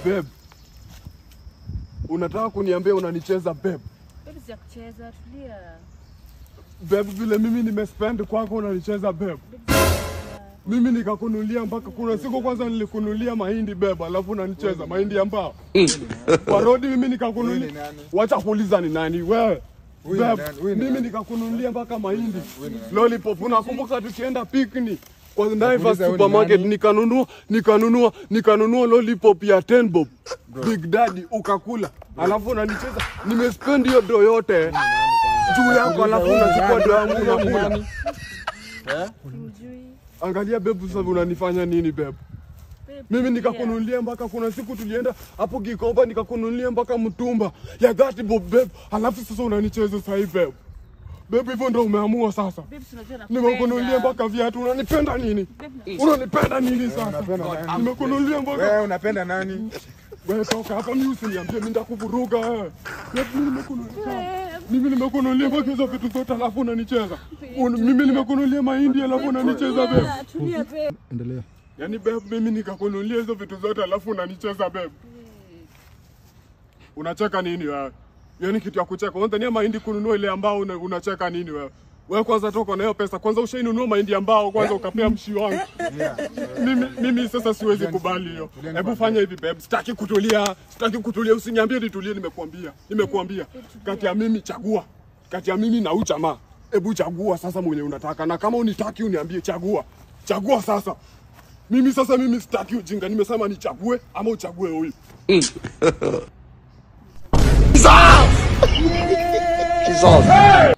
Babe. Unataka kuniambia unanicheza babe? Babe si ya kucheza, tulia. Babe, vile mimi nimespend kwako unanicheza babe. Mimi nikakunulia mpaka kuna siku kwanza nilikunulia mahindi babe, alafu unanicheza mahindi ya mbao. Kwa rodi mimi nikakunulia. Wacha kuuliza ni nani wewe? Babe, mimi nikakunulia mpaka mahindi. Lollipop, unakumbuka tukienda picnic kwa Naivas supermarket nikanunua lollipop ya 10 bob. Big Daddy ukakula. Alafu unanicheza. Nimespend hiyo do yote juu yako, alafu unachukua do yangu unakula. Angalia babe, sasa unanifanya nini babe? Mimi nikakununulia mpaka kuna siku tulienda hapo Gikomba nikakununulia mpaka mtumba ya 30 bob babe. Alafu sasa unanicheza sasa hivi babe. Babe, hivyo ndio umeamua sasa. Nimekununulia mpaka viatu, unanipenda nini? Unanipenda nini sasa? Nimekununulia mpaka. Wewe unapenda nani? Wewe toka hapa, mimi usiniambie mimi ndakuvuruga wewe. Mimi nimekununulia mpaka hizo vitu zote alafu unanicheza. Mimi nimekununulia mahindi alafu unanicheza babe. Tulia babe. Endelea. Yaani babe, mimi nikakununulia hizo vitu zote alafu unanicheza babe. Unacheka nini wewe? Yaani kitu ya kucheka. Unatania mahindi kununua ile ambao unacheka nini wewe? Wewe kwanza toka na hiyo pesa. Kwanza ushainunua mahindi ambao kwanza ukapea mshi wangu. Mimi sasa siwezi kubali hiyo. Hebu fanya hivi babe. Sitaki kutulia. Usiniambie nitulie, nimekuambia. Kati ya mimi chagua. Kati ya mimi na huyu jamaa. Hebu chagua sasa mwenye unataka. Na kama unitaki uniambie chagua. Chagua sasa. Mimi sitaki ujinga. Nimesema nichague ama uchague huyu. He's off.